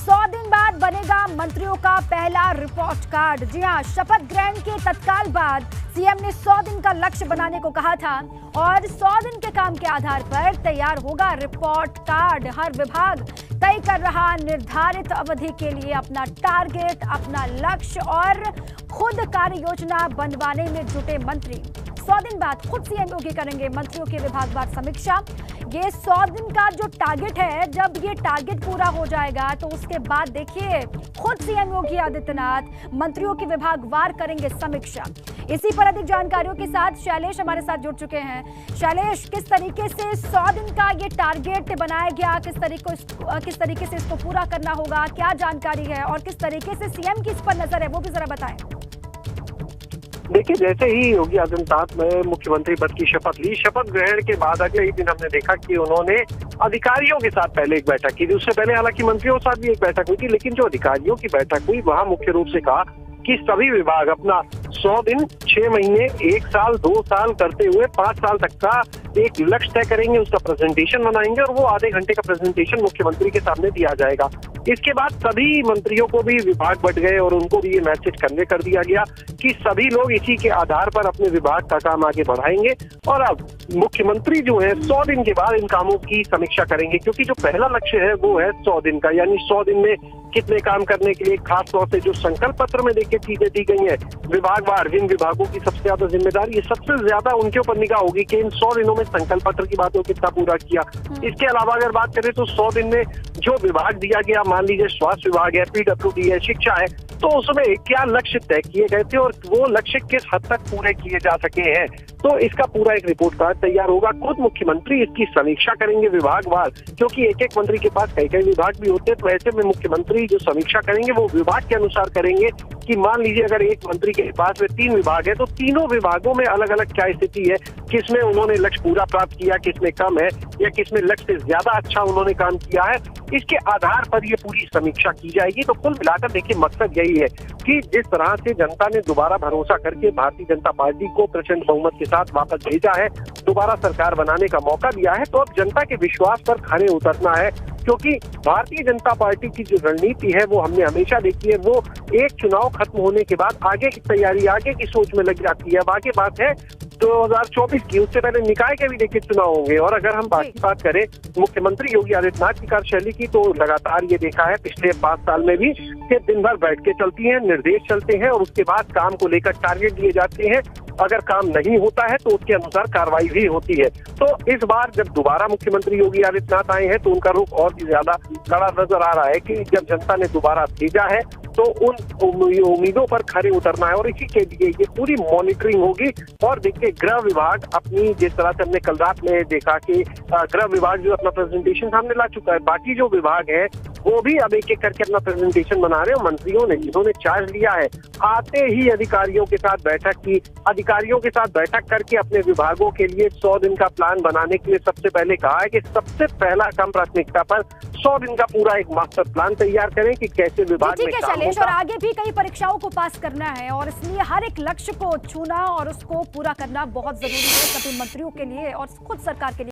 100 दिन बाद बनेगा मंत्रियों का पहला रिपोर्ट कार्ड। जी हां, शपथ ग्रहण के तत्काल बाद सीएम ने 100 दिन का लक्ष्य बनाने को कहा था और 100 दिन के काम के आधार पर तैयार होगा रिपोर्ट कार्ड। हर विभाग तय कर रहा निर्धारित अवधि के लिए अपना टारगेट, अपना लक्ष्य और खुद कार्य योजना बनवाने में जुटे मंत्री। 100 दिन बाद खुद सीएम योगी करेंगे मंत्रियों के विभागवार समीक्षा। ये 100 दिन का जो टारगेट है, जब ये टारगेट पूरा हो जाएगा तो उसके बाद देखिए खुद सीएम योगी आदित्यनाथ मंत्रियों के विभागवार करेंगे समीक्षा। इसी पर अधिक जानकारियों के साथ शैलेश हमारे साथ जुड़ चुके हैं। शैलेश, किस तरीके से 100 दिन का ये टारगेट बनाया गया, किस तरीके से इसको पूरा करना होगा, क्या जानकारी है और किस तरीके से सीएम की इस पर नजर है, वो भी जरा बताएं। देखिए, जैसे ही योगी आदित्यनाथ ने मुख्यमंत्री पद की शपथ ली, शपथ ग्रहण के बाद अगले ही दिन हमने देखा कि उन्होंने अधिकारियों के साथ पहले एक बैठक की थी। उससे पहले हालांकि मंत्रियों के साथ भी एक बैठक हुई थी, लेकिन जो अधिकारियों की बैठक हुई वहां मुख्य रूप से कहा कि सभी विभाग अपना 100 दिन, 6 महीने, 1 साल, 2 साल करते हुए 5 साल तक का एक लक्ष्य तय करेंगे, उसका प्रेजेंटेशन बनाएंगे और वो आधे घंटे का प्रेजेंटेशन मुख्यमंत्री के सामने दिया जाएगा। इसके बाद सभी मंत्रियों को भी विभाग बंट गए और उनको भी ये मैसेज कन्वे कर दिया गया कि सभी लोग इसी के आधार पर अपने विभाग का काम आगे बढ़ाएंगे। और अब मुख्यमंत्री जो है 100 दिन के बाद इन कामों की समीक्षा करेंगे, क्योंकि जो पहला लक्ष्य है वो है 100 दिन का, यानी 100 दिन में कितने काम करने के लिए। खास तौर से जो संकल्प पत्र में देखिए चीजें दी गई है विभागवार, जिन विभागों की सबसे ज्यादा जिम्मेदारी, ये सबसे ज्यादा उनके ऊपर निगाह होगी कि इन 100 दिनों में संकल्प पत्र की बातों को कितना पूरा किया। इसके अलावा अगर बात करें तो 100 दिन में जो विभाग दिया गया, मान लीजिए स्वास्थ्य विभाग है, पीडब्ल्यूडी है, शिक्षा है, तो उसमें क्या लक्ष्य तय किए गए थे और वो लक्ष्य किस हद तक पूरे किए जा सके हैं, तो इसका पूरा एक रिपोर्ट कार्ड तैयार होगा। खुद मुख्यमंत्री इसकी समीक्षा करेंगे विभागवार, क्योंकि एक एक मंत्री के पास कई विभाग भी होते हैं, तो ऐसे में मुख्यमंत्री जो समीक्षा करेंगे वो विभाग के अनुसार करेंगे कि मान लीजिए अगर एक मंत्री के पास में 3 विभाग है तो तीनों विभागों में अलग अलग क्या स्थिति है, किसमें उन्होंने लक्ष्य पूरा प्राप्त किया, किसमें कम है या किसमें लक्ष्य से ज्यादा अच्छा उन्होंने काम किया है, इसके आधार पर ये पूरी समीक्षा की जाएगी। तो कुल मिलाकर देखिए मकसद यही है कि जिस तरह से जनता ने दोबारा भरोसा करके भारतीय जनता पार्टी को प्रचंड बहुमत के साथ वापस भेजा है, दोबारा सरकार बनाने का मौका दिया है, तो अब जनता के विश्वास पर खरे उतरना है। क्योंकि भारतीय जनता पार्टी की जो रणनीति है वो हमने हमेशा देखी है, वो एक चुनाव खत्म होने के बाद आगे की तैयारी, आगे की सोच में लग जाती है। बाकी बात है 2024 की, उससे पहले निकाय के भी देखिए चुनाव होंगे। और अगर हम बाकी बात करें मुख्यमंत्री योगी आदित्यनाथ की कार्यशैली की, तो लगातार ये देखा है पिछले 5 साल में भी कि दिन भर बैठ के चलती है, निर्देश चलते हैं और उसके बाद काम को लेकर टारगेट दिए जाते हैं। अगर काम नहीं होता है तो उसके अनुसार कार्रवाई भी होती है। तो इस बार जब दोबारा मुख्यमंत्री योगी आदित्यनाथ आए हैं तो उनका रुख और भी ज्यादा कड़ा नजर आ रहा है कि जब जनता ने दोबारा भेजा है तो उन उम्मीदों पर खरे उतरना है और इसी के लिए ये पूरी मॉनिटरिंग होगी। और देखिए गृह विभाग अपनी, जिस तरह से हमने कल रात में देखा कि गृह विभाग जो अपना प्रेजेंटेशन सामने ला चुका है, बाकी जो विभाग है वो भी अब एक एक करके अपना प्रेजेंटेशन बना रहे हैं। मंत्रियों ने जिन्होंने चार्ज लिया है आते ही अधिकारियों के साथ बैठक की, अधिकारियों के साथ बैठक करके अपने विभागों के लिए 100 दिन का प्लान बनाने के लिए सबसे पहले कहा है कि सबसे पहला कम प्राथमिकता पर 100 दिन का पूरा एक मास्टर प्लान तैयार करें कि कैसे विभाग में काम होगा। और आगे भी कई परीक्षाओं को पास करना है और इसलिए हर एक लक्ष्य को छूना और उसको पूरा करना बहुत जरूरी है सभी मंत्रियों के लिए और खुद सरकार के लिए।